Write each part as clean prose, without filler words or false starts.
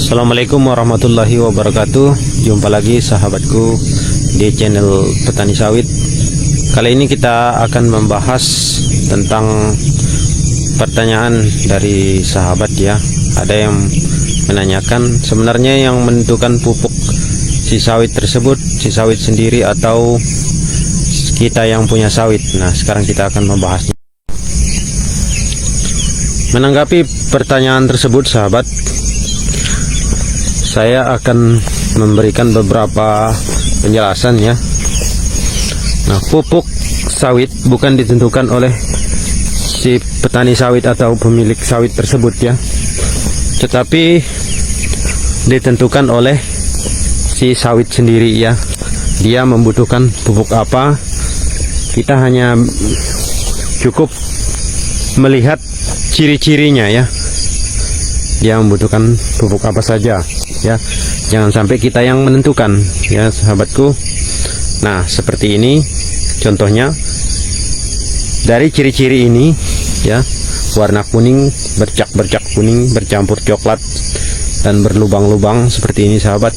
Assalamualaikum warahmatullahi wabarakatuh. Jumpa lagi sahabatku di channel Petani Sawit. Kali ini kita akan membahas tentang pertanyaan dari sahabat ya. Ada yang menanyakan sebenarnya yang menentukan pupuk si sawit tersebut, si sawit sendiri atau kita yang punya sawit. Nah, sekarang kita akan membahasnya. Menanggapi pertanyaan tersebut sahabat, saya akan memberikan beberapa penjelasan ya. Nah, pupuk sawit bukan ditentukan oleh si petani sawit atau pemilik sawit tersebut ya, tetapi ditentukan oleh si sawit sendiri ya. Dia membutuhkan pupuk apa, kita hanya cukup melihat ciri-cirinya ya. Dia membutuhkan pupuk apa saja ya. Jangan sampai kita yang menentukan ya sahabatku. Nah, seperti ini contohnya. Dari ciri-ciri ini ya, warna kuning, bercak-bercak kuning bercampur coklat dan berlubang-lubang seperti ini sahabat.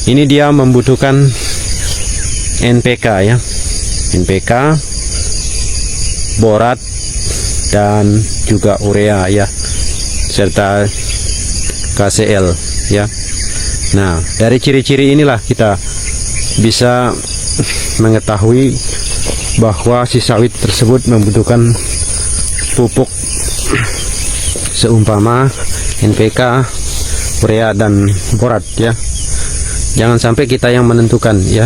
Ini dia membutuhkan NPK ya. NPK, borat dan juga urea ya, serta KCL ya. Nah, dari ciri-ciri inilah kita bisa mengetahui bahwa si sawit tersebut membutuhkan pupuk seumpama NPK, urea dan borat ya. Jangan sampai kita yang menentukan ya.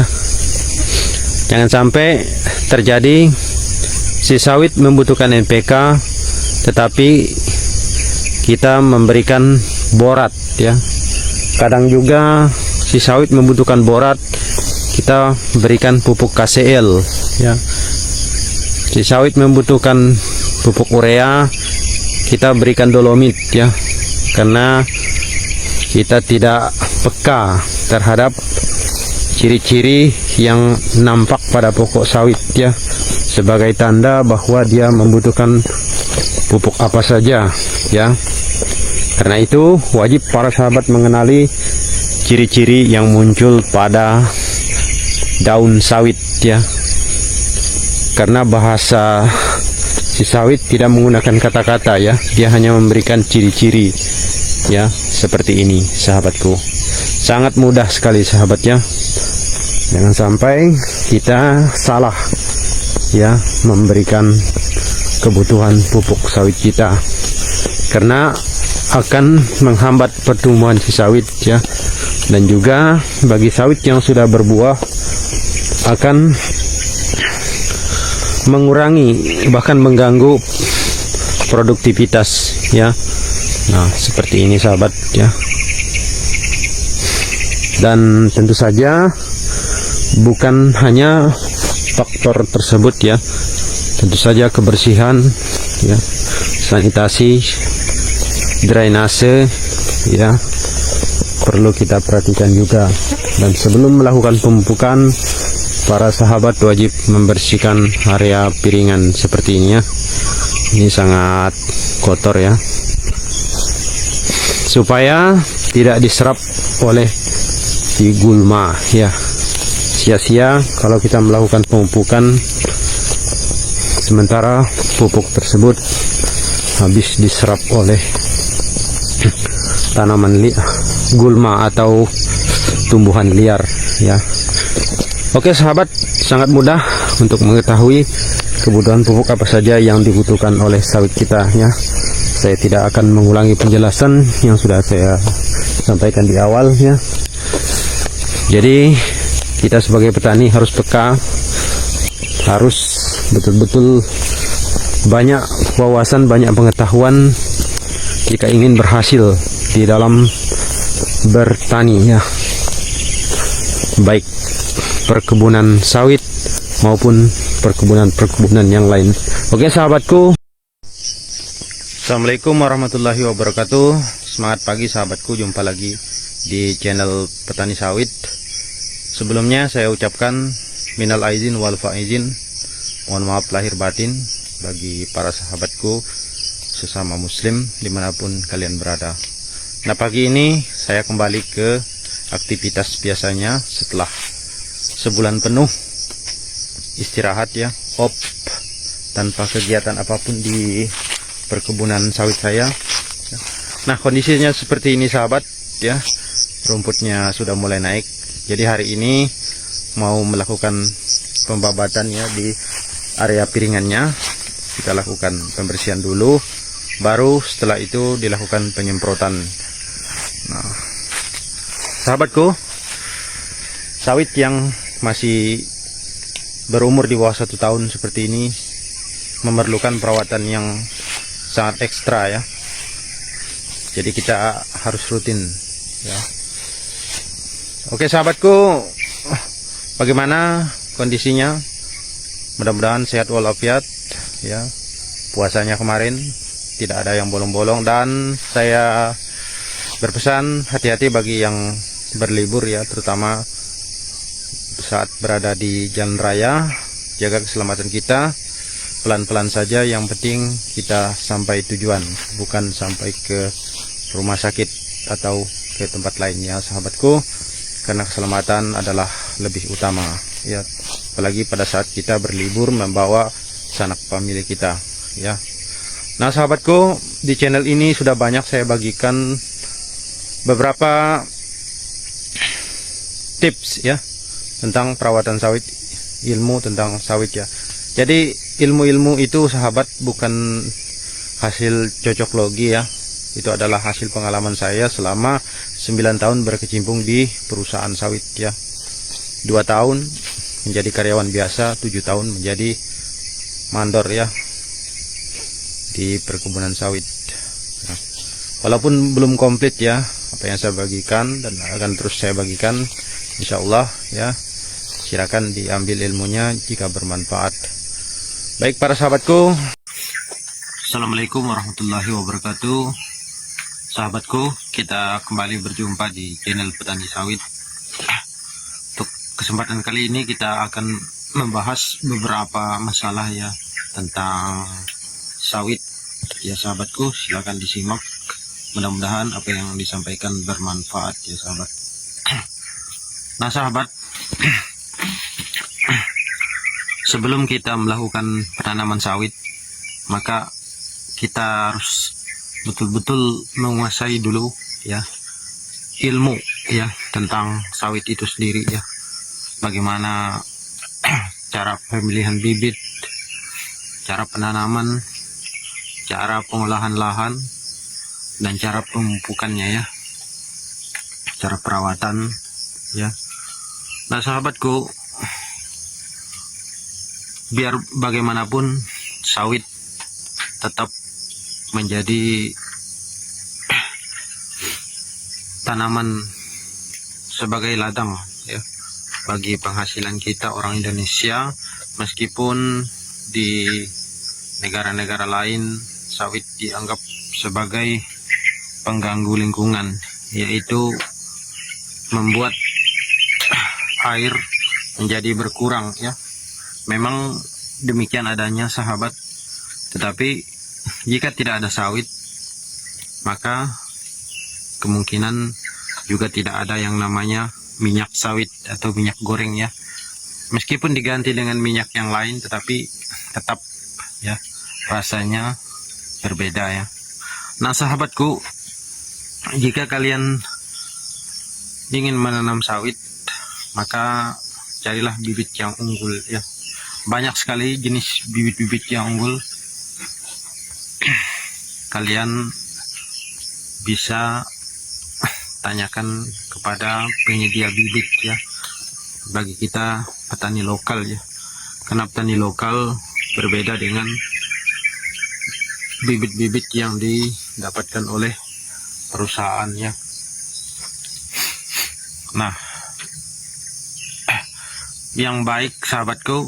Jangan sampai terjadi si sawit membutuhkan NPK tetapi kita memberikan borat ya. Kadang juga si sawit membutuhkan borat, kita berikan pupuk KCL ya. Si sawit membutuhkan pupuk urea, kita berikan dolomit ya, karena kita tidak peka terhadap ciri-ciri yang nampak pada pokok sawit ya, sebagai tanda bahwa dia membutuhkan pupuk apa saja ya. Karena itu wajib para sahabat mengenali ciri-ciri yang muncul pada daun sawit ya. Karena bahasa si sawit tidak menggunakan kata-kata ya, dia hanya memberikan ciri-ciri ya, seperti ini sahabatku. Sangat mudah sekali sahabat ya. Jangan sampai kita salah ya memberikan kebutuhan pupuk sawit kita, karena akan menghambat pertumbuhan si sawit ya. Dan juga bagi sawit yang sudah berbuah akan mengurangi bahkan mengganggu produktivitas ya. Nah, seperti ini sahabat ya. Dan tentu saja bukan hanya faktor tersebut ya, tentu saja kebersihan ya, sanitasi, drainase ya, perlu kita perhatikan juga. Dan sebelum melakukan pemupukan, para sahabat wajib membersihkan area piringan seperti ini ya. Ini sangat kotor ya, supaya tidak diserap oleh si gulma ya. Sia-sia kalau kita melakukan pemupukan sementara pupuk tersebut habis diserap oleh tanaman gulma atau tumbuhan liar ya. Oke sahabat, sangat mudah untuk mengetahui kebutuhan pupuk apa saja yang dibutuhkan oleh sawit kita ya. Saya tidak akan mengulangi penjelasan yang sudah saya sampaikan di awal ya. Jadi kita sebagai petani harus peka, harus betul-betul banyak wawasan, banyak pengetahuan jika ingin berhasil di dalam bertani ya, baik perkebunan sawit maupun perkebunan yang lain. Oke sahabatku, Assalamualaikum warahmatullahi wabarakatuh. Semangat pagi sahabatku, jumpa lagi di channel Petani Sawit. Sebelumnya saya ucapkan minal aizin wal faizin, mohon maaf lahir batin bagi para sahabatku sesama muslim dimanapun kalian berada. Nah, pagi ini saya kembali ke aktivitas biasanya setelah sebulan penuh istirahat ya, off, tanpa kegiatan apapun di perkebunan sawit saya. Nah, kondisinya seperti ini sahabat ya, rumputnya sudah mulai naik. Jadi hari ini mau melakukan pembabatan ya di area piringannya. Kita lakukan pembersihan dulu, baru setelah itu dilakukan penyemprotan. Nah, sahabatku, sawit yang masih berumur di bawah 1 tahun seperti ini memerlukan perawatan yang sangat ekstra ya. Jadi kita harus rutin ya. Oke sahabatku, bagaimana kondisinya? Mudah-mudahan sehat walafiat ya. Puasanya kemarin tidak ada yang bolong-bolong, dan saya berpesan hati-hati bagi yang berlibur ya, terutama saat berada di jalan raya. Jaga keselamatan kita, pelan-pelan saja, yang penting kita sampai tujuan, bukan sampai ke rumah sakit atau ke tempat lainnya sahabatku, karena keselamatan adalah lebih utama ya, apalagi pada saat kita berlibur membawa sanak famili kita ya. Nah sahabatku, di channel ini sudah banyak saya bagikan beberapa tips ya tentang perawatan sawit, ilmu tentang sawit ya. Jadi ilmu-ilmu itu sahabat bukan hasil cocok logi ya, itu adalah hasil pengalaman saya selama 9 tahun berkecimpung di perusahaan sawit ya. 2 tahun menjadi karyawan biasa, 7 tahun menjadi mandor ya di perkebunan sawit. Nah, walaupun belum komplit ya apa yang saya bagikan, dan akan terus saya bagikan insya Allah ya. Silakan diambil ilmunya jika bermanfaat. Baik para sahabatku, Assalamualaikum warahmatullahi wabarakatuh. Sahabatku, kita kembali berjumpa di channel Petani Sawit. Untuk kesempatan kali ini kita akan membahas beberapa masalah ya tentang sawit ya sahabatku. Silakan disimak, mudah-mudahan apa yang disampaikan bermanfaat ya sahabat. Nah sahabat, sebelum kita melakukan penanaman sawit, maka kita harus betul-betul menguasai dulu ya ilmu ya tentang sawit itu sendiri ya. Bagaimana cara pemilihan bibit, cara penanaman, cara pengolahan lahan, dan cara pemupukannya ya, cara perawatan ya. Nah sahabatku, biar bagaimanapun sawit tetap menjadi tanaman sebagai ladang ya bagi penghasilan kita orang Indonesia. Meskipun di negara-negara lain sawit dianggap sebagai pengganggu lingkungan, yaitu membuat air menjadi berkurang ya. Memang demikian adanya sahabat, tetapi jika tidak ada sawit, maka kemungkinan juga tidak ada yang namanya minyak sawit atau minyak goreng ya. Meskipun diganti dengan minyak yang lain, tetapi tetap ya rasanya berbeda ya. Nah sahabatku, jika kalian ingin menanam sawit, maka carilah bibit yang unggul ya. Banyak sekali jenis bibit-bibit yang unggul. Kalian bisa tanyakan kepada penyedia bibit ya, bagi kita petani lokal ya, karena petani lokal berbeda dengan bibit-bibit yang didapatkan oleh perusahaan ya. Nah, yang baik sahabatku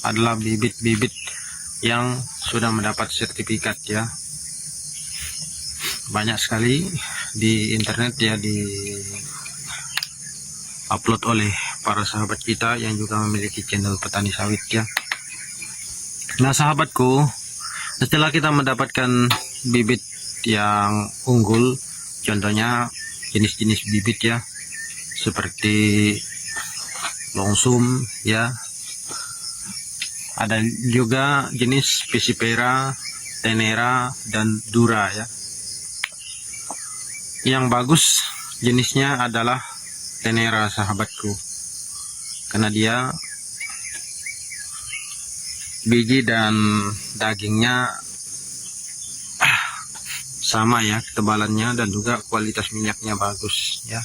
adalah bibit-bibit yang sudah mendapat sertifikat ya. Banyak sekali di internet ya, di upload oleh para sahabat kita yang juga memiliki channel petani sawit ya. Nah sahabatku, setelah kita mendapatkan bibit yang unggul, Contohnya jenis-jenis bibit ya, seperti longsum ya. Ada juga jenis Piscifera, Tenera, dan Dura ya. Yang bagus jenisnya adalah Tenera sahabatku, karena dia biji dan dagingnya sama ya ketebalannya, dan juga kualitas minyaknya bagus ya.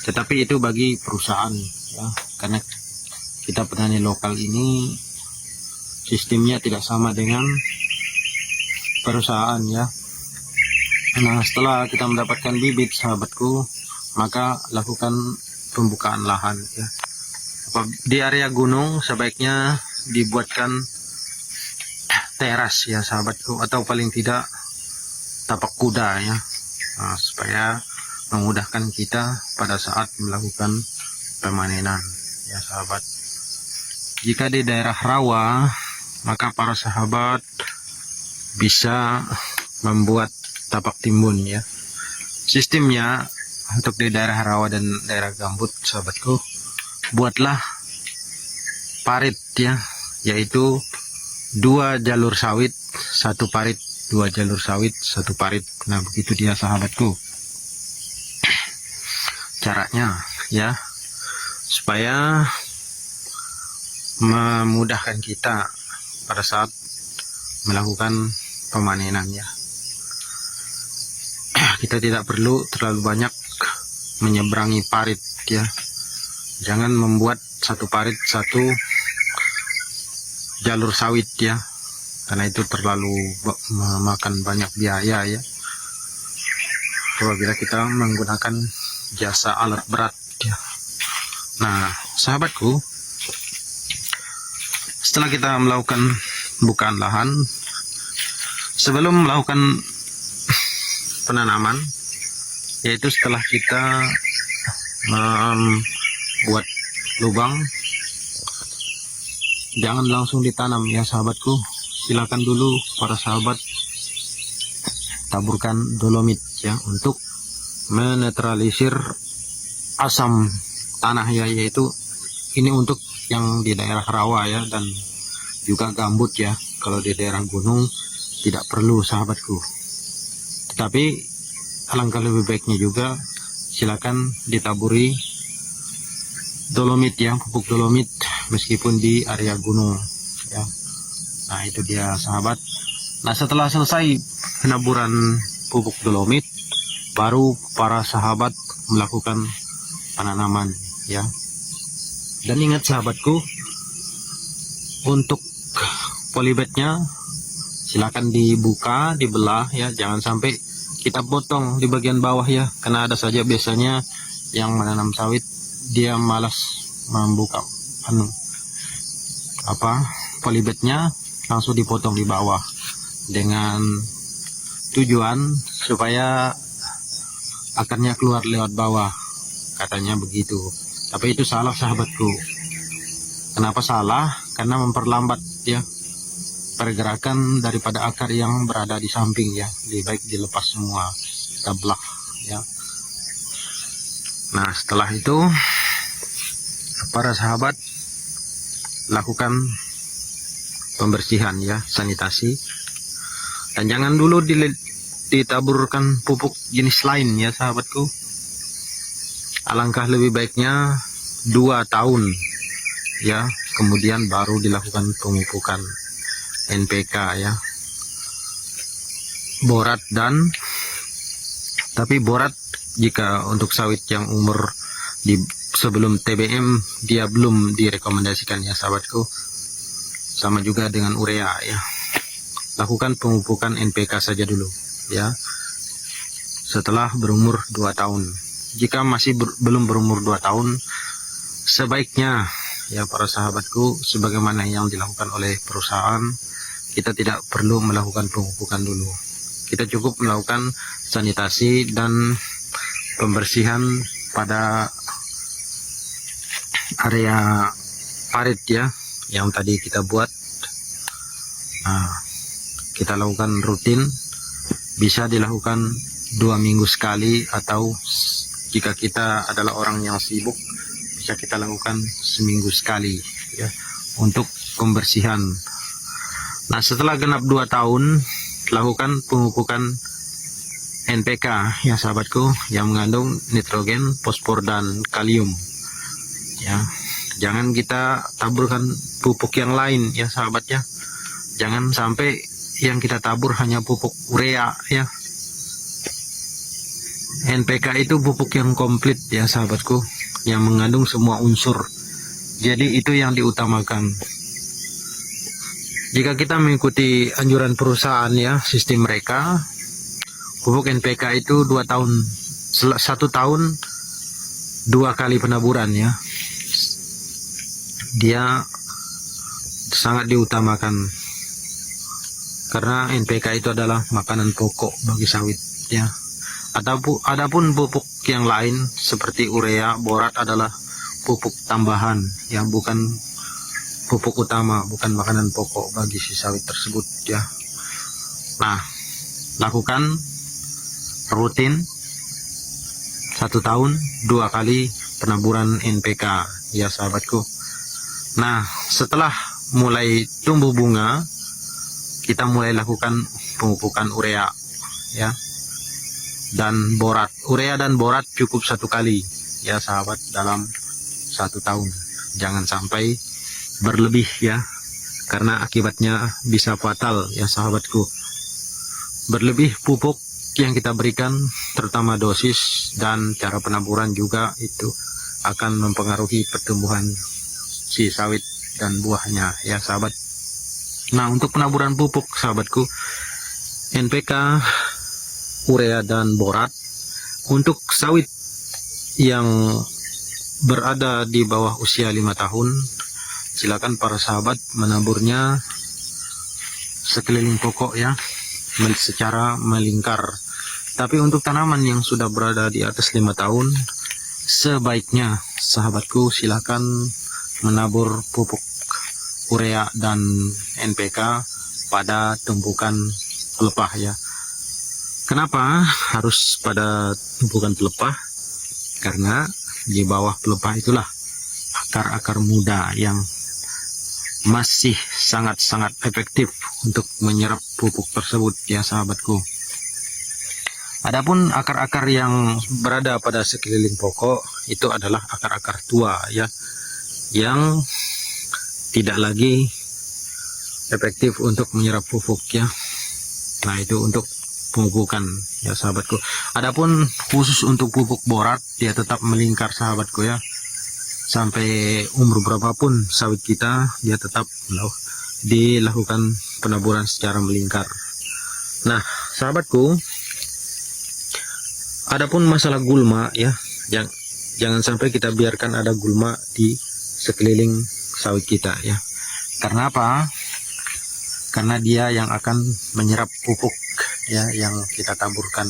Tetapi itu bagi perusahaan ya, karena kita petani lokal ini sistemnya tidak sama dengan perusahaan ya. Nah, setelah kita mendapatkan bibit sahabatku, maka lakukan pembukaan lahan ya. Di area gunung sebaiknya dibuatkan teras ya sahabatku, atau paling tidak tapak kuda ya. Nah, supaya memudahkan kita pada saat melakukan pemanenan ya sahabat. Jika di daerah rawa, maka para sahabat bisa membuat tapak timbun ya. Sistemnya untuk di daerah rawa dan daerah gambut sahabatku, buatlah parit ya, yaitu 2 jalur sawit, 1 parit, 2 jalur sawit, 1 parit. Nah, begitu dia sahabatku caranya ya, supaya memudahkan kita pada saat melakukan pemanenan ya. Kita tidak perlu terlalu banyak menyeberangi parit ya. Jangan membuat 1 parit 1 jalur sawit ya, karena itu terlalu memakan banyak biaya ya, apabila kita menggunakan jasa alat berat ya. Nah sahabatku, setelah kita melakukan bukaan lahan, sebelum melakukan penanaman, yaitu setelah kita buat lubang, jangan langsung ditanam ya sahabatku. Silakan dulu para sahabat taburkan dolomit ya, untuk menetralisir asam tanah ya, yaitu ini untuk yang di daerah rawa ya, dan juga gambut ya. Kalau di daerah gunung tidak perlu sahabatku, tetapi alangkah lebih baiknya juga silakan ditaburi dolomit ya, pupuk dolomit, meskipun di area gunung ya. Nah itu dia sahabat. Nah setelah selesai penaburan pupuk dolomit, baru para sahabat melakukan penanaman ya. Dan ingat sahabatku, untuk polybagnya silakan dibuka, dibelah ya, jangan sampai kita potong di bagian bawah ya, karena ada saja biasanya yang menanam sawit dia malas membuka polybagnya, langsung dipotong di bawah dengan tujuan supaya akarnya keluar lewat bawah, katanya begitu. Tapi itu salah sahabatku. Kenapa salah? Karena memperlambat ya pergerakan daripada akar yang berada di samping ya. Lebih baik dilepas semua, kita belah ya. Nah setelah itu para sahabat lakukan pembersihan ya, sanitasi, dan jangan dulu ditaburkan pupuk jenis lain ya sahabatku. Alangkah lebih baiknya 2 tahun ya, kemudian baru dilakukan pemupukan NPK ya, borat. Dan tapi borat jika untuk sawit yang umur sebelum TBM dia belum direkomendasikan ya sahabatku. Sama juga dengan urea ya, lakukan pemupukan NPK saja dulu ya, setelah berumur 2 tahun. Jika masih belum berumur 2 tahun, sebaiknya ya para sahabatku, sebagaimana yang dilakukan oleh perusahaan, kita tidak perlu melakukan pemupukan dulu. Kita cukup melakukan sanitasi dan pembersihan pada area parit ya, yang tadi kita buat. Nah, kita lakukan rutin, bisa dilakukan 2 minggu sekali, atau jika kita adalah orang yang sibuk bisa kita lakukan seminggu sekali ya untuk pembersihan. Nah, setelah genap 2 tahun lakukan pemupukan NPK ya sahabatku, yang mengandung nitrogen, fosfor dan kalium ya. Jangan kita taburkan pupuk yang lain ya sahabat ya. Jangan sampai yang kita tabur hanya pupuk urea ya. NPK itu pupuk yang komplit ya sahabatku, yang mengandung semua unsur. Jadi itu yang diutamakan. Jika kita mengikuti anjuran perusahaan ya, sistem mereka, pupuk NPK itu 2 tahun, 1 tahun 2 kali penaburan ya. Dia sangat diutamakan karena NPK itu adalah makanan pokok bagi sawit ya. Adapun pupuk yang lain seperti urea, borat adalah pupuk tambahan yang bukan pupuk utama, bukan makanan pokok bagi si sawit tersebut ya. Nah, lakukan rutin 1 tahun 2 kali penaburan NPK ya sahabatku. Nah, setelah mulai tumbuh bunga, kita mulai lakukan pemupukan urea ya, dan borat. Urea dan borat cukup 1 kali ya sahabat dalam 1 tahun. Jangan sampai berlebih ya, karena akibatnya bisa fatal ya sahabatku. Berlebih pupuk yang kita berikan, terutama dosis dan cara penaburan juga, itu akan mempengaruhi pertumbuhan si sawit dan buahnya ya sahabat. Nah, untuk penaburan pupuk sahabatku, NPK, urea dan borat untuk sawit yang berada di bawah usia 5 tahun, silakan para sahabat menaburnya sekeliling pokok ya, secara melingkar. Tapi untuk tanaman yang sudah berada di atas 5 tahun, sebaiknya sahabatku silakan menabur pupuk urea dan NPK pada tumpukan pelepah ya. Kenapa harus pada tumpukan pelepah? Karena di bawah pelepah itulah akar-akar muda yang masih sangat-sangat efektif untuk menyerap pupuk tersebut ya sahabatku. Adapun akar-akar yang berada pada sekeliling pokok itu adalah akar-akar tua ya, yang tidak lagi efektif untuk menyerap pupuk ya. Nah, itu untuk pemupukan ya sahabatku. Adapun khusus untuk pupuk borat, dia tetap melingkar sahabatku ya. Sampai umur berapapun sawit kita, dia tetap dilakukan penaburan secara melingkar. Nah sahabatku, adapun masalah gulma ya, jangan sampai kita biarkan ada gulma di sekeliling sawit kita ya. Karena apa? Karena dia yang akan menyerap pupuk ya yang kita taburkan.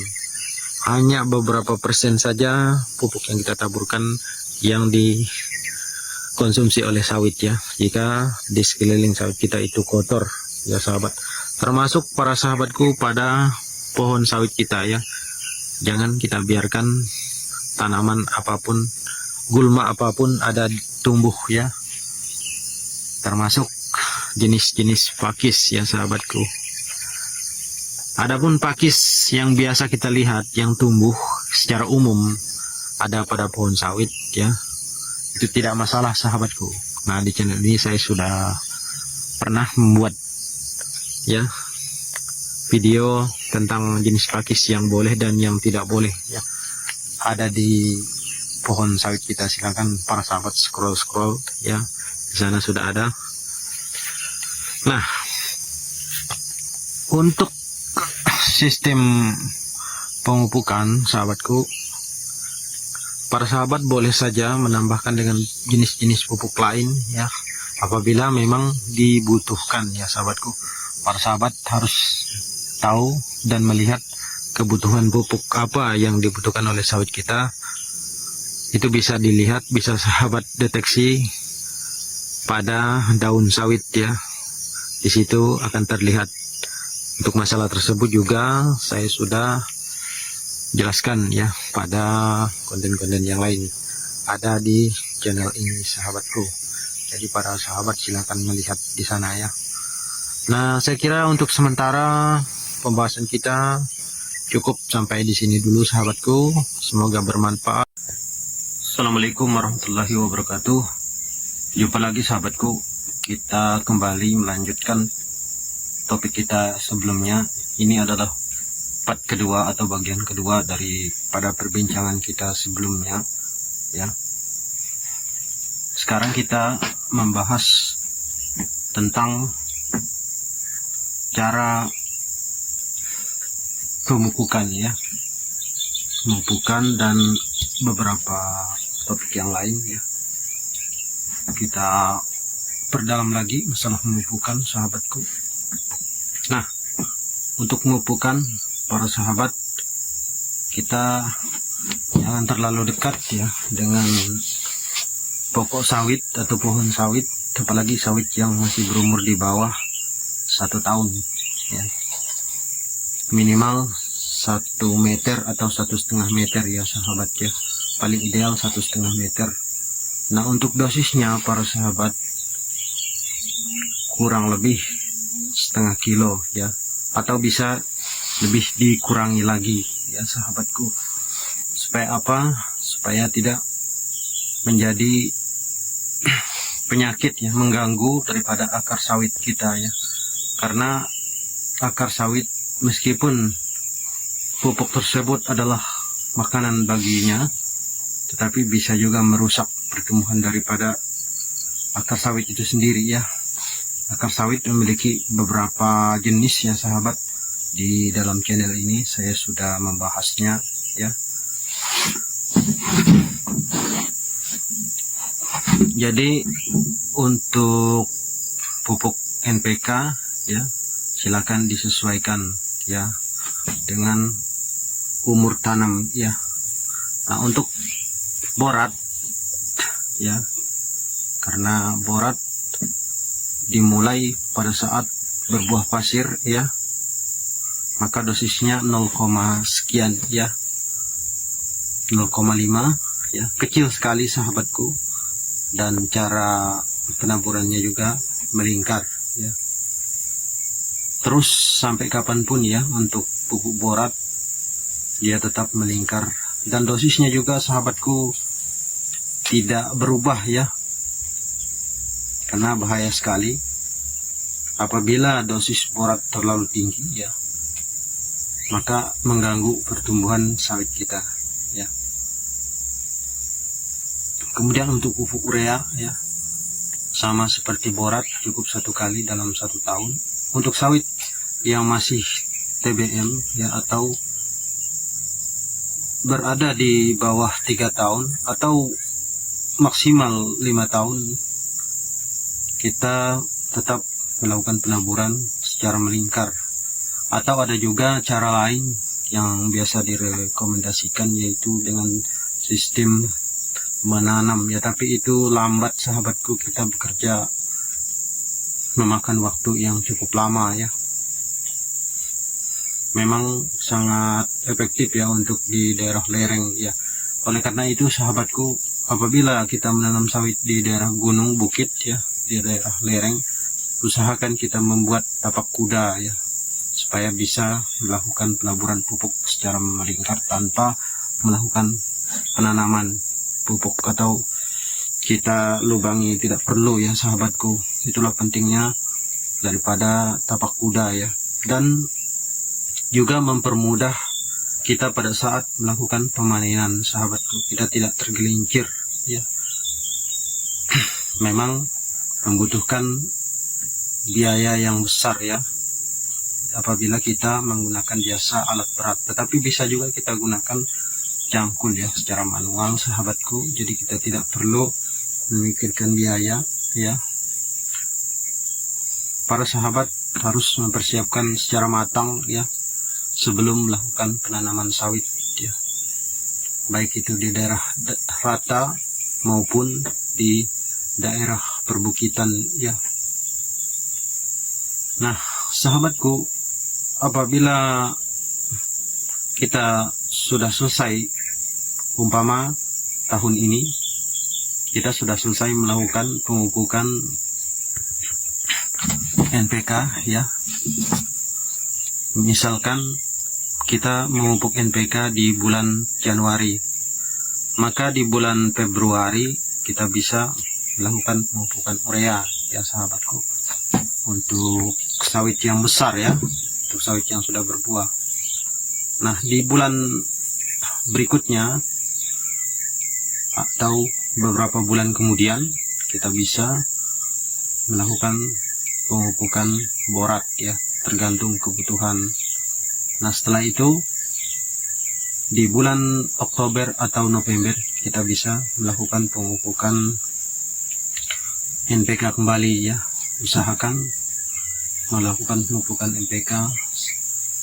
Hanya beberapa persen saja pupuk yang kita taburkan yang dikonsumsi oleh sawit ya, jika di sekeliling sawit kita itu kotor ya sahabat. Termasuk para sahabatku pada pohon sawit kita ya. Jangan kita biarkan tanaman apapun, gulma apapun ada tumbuh ya, termasuk jenis-jenis pakis ya sahabatku. Adapun pakis yang biasa kita lihat yang tumbuh secara umum ada pada pohon sawit ya, itu tidak masalah sahabatku. Nah, di channel ini saya sudah pernah membuat ya video tentang jenis pakis yang boleh dan yang tidak boleh ya, ada di pohon sawit kita. Silakan para sahabat scroll ya, di sana sudah ada. Nah, untuk sistem pemupukan sahabatku, para sahabat boleh saja menambahkan dengan jenis-jenis pupuk lain ya, apabila memang dibutuhkan ya sahabatku. Para sahabat harus tahu dan melihat kebutuhan pupuk apa yang dibutuhkan oleh sawit kita. Itu bisa dilihat, bisa sahabat deteksi pada daun sawit ya. Di situ akan terlihat. Untuk masalah tersebut juga saya sudah jelaskan ya pada konten-konten yang lain ada di channel ini sahabatku. Jadi para sahabat silakan melihat di sana ya. Nah, saya kira untuk sementara pembahasan kita cukup sampai di sini dulu sahabatku. Semoga bermanfaat. Assalamualaikum warahmatullahi wabarakatuh. Jumpa lagi sahabatku. Kita kembali melanjutkan topik kita sebelumnya. Ini adalah part kedua atau bagian kedua daripada perbincangan kita sebelumnya ya. Sekarang kita membahas tentang cara pemupukan ya, pemupukan dan beberapa topik yang lain ya. Kita perdalam lagi masalah pemupukan sahabatku. Nah, untuk pemupukan para sahabat, kita jangan terlalu dekat ya dengan pokok sawit atau pohon sawit, apalagi sawit yang masih berumur di bawah 1 tahun ya. Minimal 1 meter atau 1,5 meter ya sahabat ya, paling ideal 1,5 meter. Nah, untuk dosisnya para sahabat kurang lebih setengah kilo ya, atau bisa lebih dikurangi lagi ya sahabatku. Supaya apa? Supaya tidak menjadi penyakit ya, mengganggu daripada akar sawit kita ya. Karena akar sawit meskipun pupuk tersebut adalah makanan baginya, tetapi bisa juga merusak pertumbuhan daripada akar sawit itu sendiri ya. Akar sawit memiliki beberapa jenis ya sahabat. Di dalam channel ini saya sudah membahasnya ya. Jadi untuk pupuk NPK ya, silakan disesuaikan ya dengan umur tanam ya. Nah, untuk borat ya, karena borat dimulai pada saat berbuah pasir ya, maka dosisnya 0, sekian ya, 0,5 ya, kecil sekali sahabatku. Dan cara penaburannya juga melingkar ya. Terus sampai kapanpun ya, untuk pupuk borat dia tetap melingkar. Dan dosisnya juga sahabatku tidak berubah ya, karena bahaya sekali apabila dosis borat terlalu tinggi ya, maka mengganggu pertumbuhan sawit kita ya. Kemudian untuk pupuk urea ya, sama seperti borat, cukup 1 kali dalam 1 tahun. Untuk sawit yang masih TBM ya, atau berada di bawah 3 tahun atau maksimal 5 tahun, kita tetap melakukan penaburan secara melingkar. Atau ada juga cara lain yang biasa direkomendasikan, yaitu dengan sistem menanam ya, tapi itu lambat sahabatku. Kita bekerja memakan waktu yang cukup lama ya. Memang sangat efektif ya untuk di daerah lereng ya. Oleh karena itu sahabatku, apabila kita menanam sawit di daerah gunung, bukit ya, di daerah lereng, usahakan kita membuat tapak kuda ya, supaya bisa melakukan pelaburan pupuk secara melingkar tanpa melakukan penanaman pupuk atau kita lubangi, tidak perlu ya sahabatku. Itulah pentingnya daripada tapak kuda ya. Dan juga mempermudah kita pada saat melakukan pemanenan sahabatku, kita tidak tergelincir ya. Memang membutuhkan biaya yang besar ya apabila kita menggunakan jasa alat berat, tetapi bisa juga kita gunakan cangkul ya secara manual sahabatku. Jadi kita tidak perlu memikirkan biaya ya. Para sahabat harus mempersiapkan secara matang ya sebelum melakukan penanaman sawit ya, baik itu di daerah rata maupun di daerah perbukitan ya. Nah sahabatku, apabila kita sudah selesai, umpama tahun ini kita sudah selesai melakukan pemupukan NPK ya. Misalkan kita memupuk NPK di bulan Januari, maka di bulan Februari kita bisa melakukan pemupukan urea ya sahabatku, untuk sawit yang besar ya, untuk sawit yang sudah berbuah. Nah, di bulan berikutnya atau beberapa bulan kemudian kita bisa melakukan pemupukan borat ya, tergantung kebutuhan. Nah, setelah itu di bulan Oktober atau November kita bisa melakukan pemupukan NPK kembali ya. Usahakan melakukan pemupukan NPK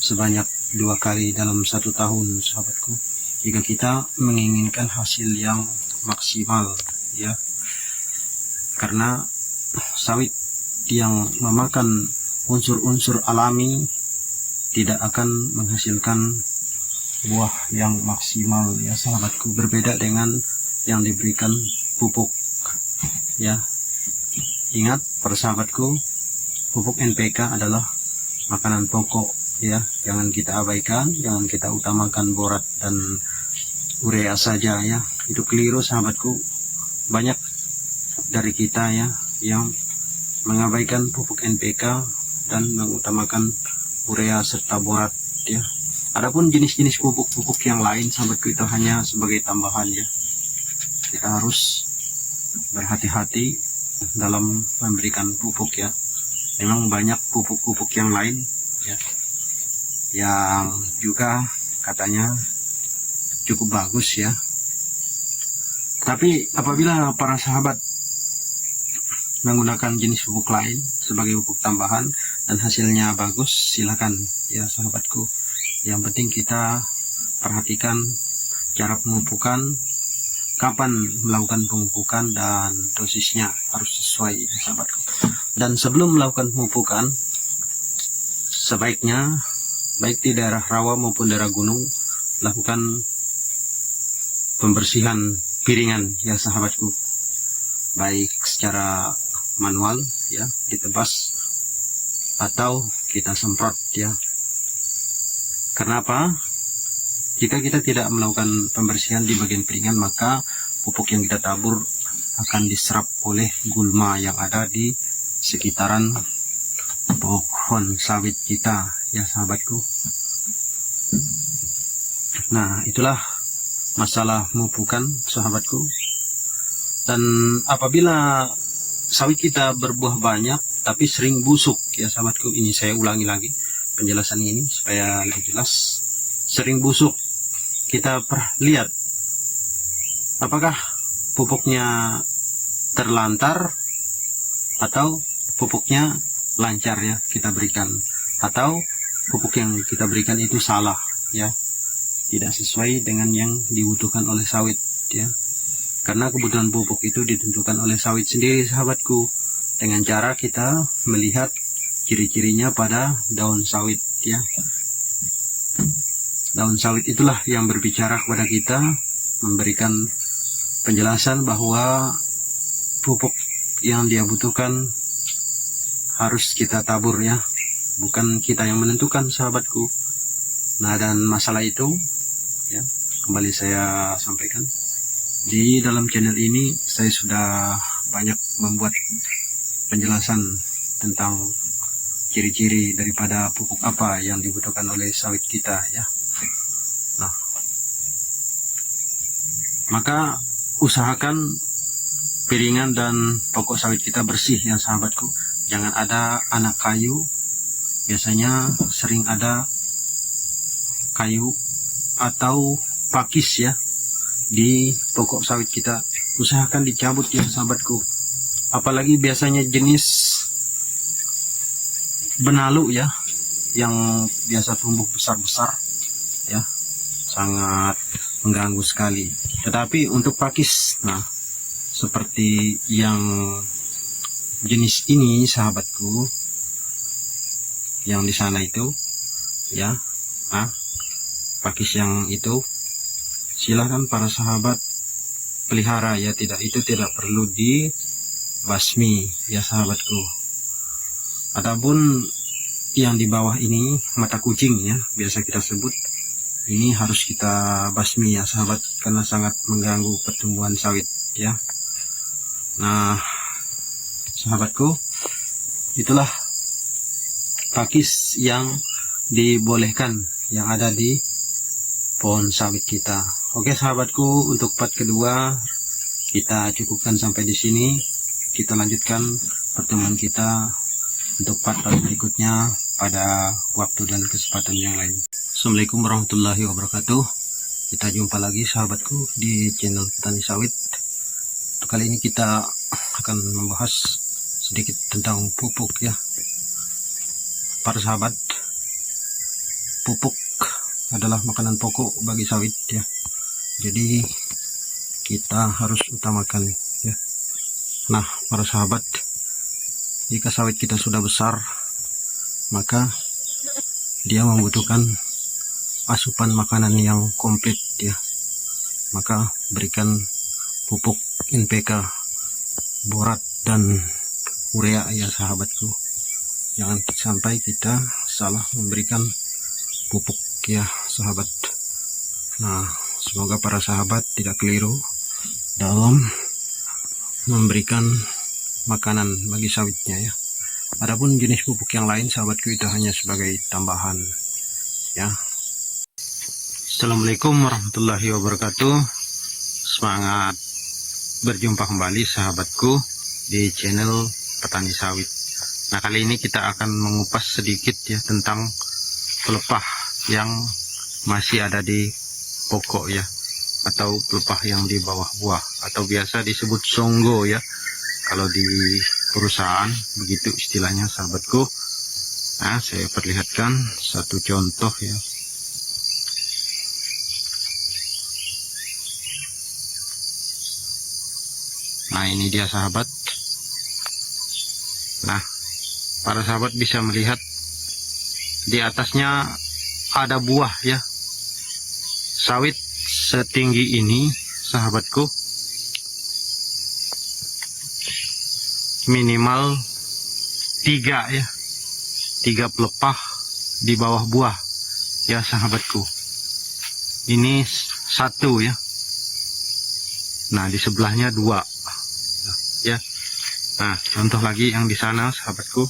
sebanyak 2 kali dalam 1 tahun sahabatku, jika kita menginginkan hasil yang maksimal ya. Karena sawit yang memakan unsur-unsur alami tidak akan menghasilkan buah yang maksimal ya sahabatku, berbeda dengan yang diberikan pupuk ya. Ingat para sahabatku, pupuk NPK adalah makanan pokok ya, jangan kita abaikan, jangan kita utamakan borat dan urea saja ya. Itu keliru sahabatku, banyak dari kita ya yang mengabaikan pupuk NPK dan mengutamakan urea serta borat ya. Adapun jenis-jenis pupuk-pupuk yang lain sahabatku itu hanya sebagai tambahan ya. Kita harus berhati-hati dalam memberikan pupuk ya. Memang banyak pupuk-pupuk yang lain ya, yang juga katanya cukup bagus ya. Tapi apabila para sahabat menggunakan jenis pupuk lain sebagai pupuk tambahan dan hasilnya bagus, silakan ya sahabatku. Yang penting kita perhatikan cara pemupukan, kapan melakukan pemupukan, dan dosisnya harus sesuai sahabatku. Dan sebelum melakukan pemupukan, sebaiknya baik di daerah rawa maupun daerah gunung lakukan pembersihan piringan ya sahabatku, baik secara manual ya, ditebas atau kita semprot ya. Kenapa? Jika kita tidak melakukan pembersihan di bagian piringan, maka pupuk yang kita tabur akan diserap oleh gulma yang ada di sekitaran pohon sawit kita ya sahabatku. Nah, itulah masalah pemupukan sahabatku. Dan apabila sawit kita berbuah banyak tapi sering busuk ya sahabatku, ini saya ulangi lagi penjelasan ini supaya lebih jelas. Sering busuk, kita lihat apakah pupuknya terlantar atau pupuknya lancar ya kita berikan, atau pupuk yang kita berikan itu salah ya, tidak sesuai dengan yang dibutuhkan oleh sawit ya. Karena kebutuhan pupuk itu ditentukan oleh sawit sendiri sahabatku, dengan cara kita melihat ciri-cirinya pada daun sawit ya. Daun sawit itulah yang berbicara kepada kita, memberikan penjelasan bahwa pupuk yang dia butuhkan harus kita tabur ya, bukan kita yang menentukan sahabatku. Nah, dan masalah itu ya, kembali saya sampaikan di dalam channel ini, saya sudah banyak membuat penjelasan tentang ciri-ciri daripada pupuk apa yang dibutuhkan oleh sawit kita ya. Nah, maka usahakan piringan dan pokok sawit kita bersih ya sahabatku. Jangan ada anak kayu, biasanya sering ada kayu atau pakis ya di pokok sawit kita. Usahakan dicabut ya sahabatku. Apalagi biasanya jenis benalu ya, yang biasa tumbuh besar-besar ya, sangat mengganggu sekali. Tetapi untuk pakis, nah seperti yang jenis ini sahabatku, yang di sana itu ya, pakis yang itu silahkan para sahabat pelihara ya, itu tidak perlu dibasmi ya sahabatku. Adapun yang di bawah ini mata kucing ya, biasa kita sebut, ini harus kita basmi ya sahabat, karena sangat mengganggu pertumbuhan sawit ya. Nah sahabatku, itulah pakis yang dibolehkan yang ada di pohon sawit kita. Oke sahabatku, untuk part kedua kita cukupkan sampai di sini. Kita lanjutkan pertemuan kita untuk part berikutnya pada waktu dan kesempatan yang lain. Assalamualaikum warahmatullahi wabarakatuh. Kita jumpa lagi sahabatku di channel Petani Sawit. Untuk kali ini kita akan membahas sedikit tentang pupuk ya. Para sahabat, pupuk adalah makanan pokok bagi sawit ya. Jadi kita harus utamakan ya. Nah para sahabat, jika sawit kita sudah besar, maka dia membutuhkan asupan makanan yang komplit ya. Maka berikan pupuk NPK, borat dan urea ya sahabatku. Jangan sampai kita salah memberikan pupuk ya sahabat. Nah semoga para sahabat tidak keliru dalam memberikan makanan bagi sawitnya ya. Adapun jenis pupuk yang lain sahabatku, itu hanya sebagai tambahan ya. Assalamualaikum warahmatullahi wabarakatuh. Semangat berjumpa kembali sahabatku di channel Petani Sawit. Nah kali ini kita akan mengupas sedikit ya tentang pelepah yang masih ada di pokok ya, atau pelepah yang di bawah buah, atau biasa disebut songgo ya kalau di perusahaan, begitu istilahnya sahabatku. Nah saya perlihatkan satu contoh ya. Nah ini dia sahabat. Nah para sahabat bisa melihat di atasnya ada buah ya. Sawit setinggi ini sahabatku minimal 3 ya, 3 pelepah di bawah buah ya sahabatku. Ini 1 ya. Nah di sebelahnya 2 ya. Nah contoh lagi yang di sana sahabatku.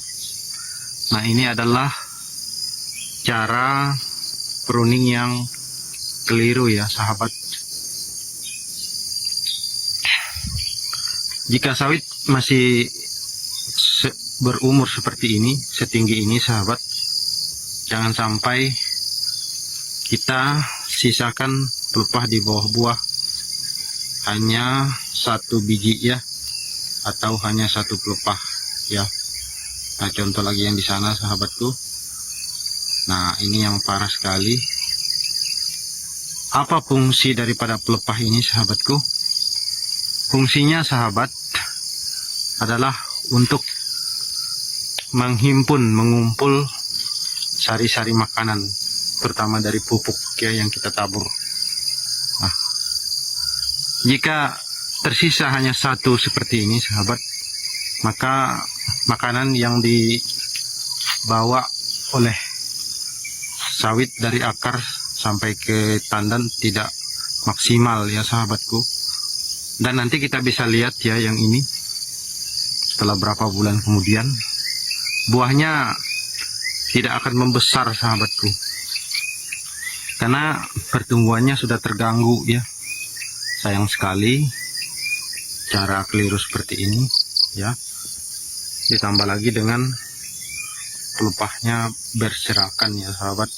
Nah ini adalah cara pruning yang keliru ya sahabat. Jika sawit masih berumur seperti ini, setinggi ini sahabat, jangan sampai kita sisakan pelepah di bawah buah hanya 1 biji ya, atau hanya 1 pelepah ya. Nah contoh lagi yang di sana sahabatku. Nah ini yang parah sekali. Apa fungsi daripada pelepah ini sahabatku? Fungsinya sahabat adalah untuk menghimpun, mengumpul sari-sari makanan, terutama dari pupuk ya yang kita tabur. Nah, jika tersisa hanya 1 seperti ini sahabat, maka makanan yang dibawa oleh sawit dari akar sampai ke tandan tidak maksimal ya sahabatku. Dan nanti kita bisa lihat ya yang ini, setelah berapa bulan kemudian buahnya tidak akan membesar sahabatku, karena pertumbuhannya sudah terganggu ya. Sayang sekali cara keliru seperti ini ya, ditambah lagi dengan pelepahnya berserakan ya sahabat.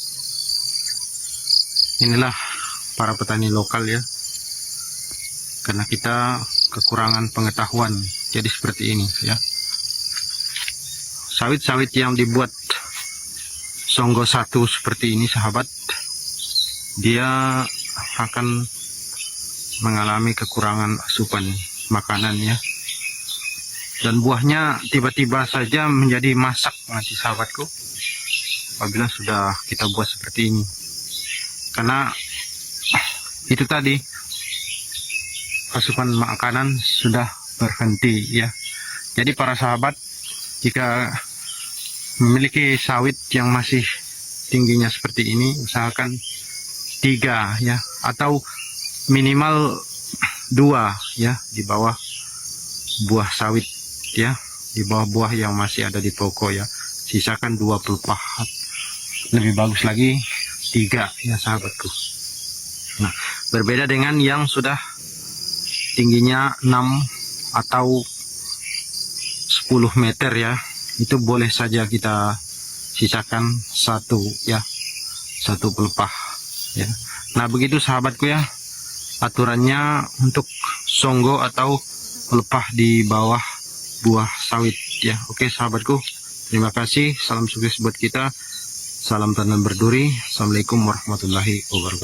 Inilah para petani lokal ya, karena kita kekurangan pengetahuan jadi seperti ini ya. Sawit-sawit yang dibuat songgo 1 seperti ini sahabat, dia akan mengalami kekurangan asupan makanan ya, dan buahnya tiba-tiba saja menjadi masak nanti sahabatku apabila sudah kita buat seperti ini. Karena itu tadi, asupan makanan sudah berhenti ya. Jadi para sahabat, jika memiliki sawit yang masih tingginya seperti ini, usahakan 3 ya, atau minimal 2 ya di bawah buah sawit ya, di bawah buah yang masih ada di pokok ya. Sisakan 2 pelepah, lebih bagus lagi 3 ya sahabatku. Nah, berbeda dengan yang sudah tingginya 6 atau 10 meter ya, itu boleh saja kita sisakan 1 ya, 1 pelepah ya. Nah begitu sahabatku ya aturannya untuk songgo atau pelepah di bawah buah sawit ya. Oke sahabatku, terima kasih, salam sukses buat kita, salam tanam berduri. Assalamualaikum warahmatullahi wabarakatuh.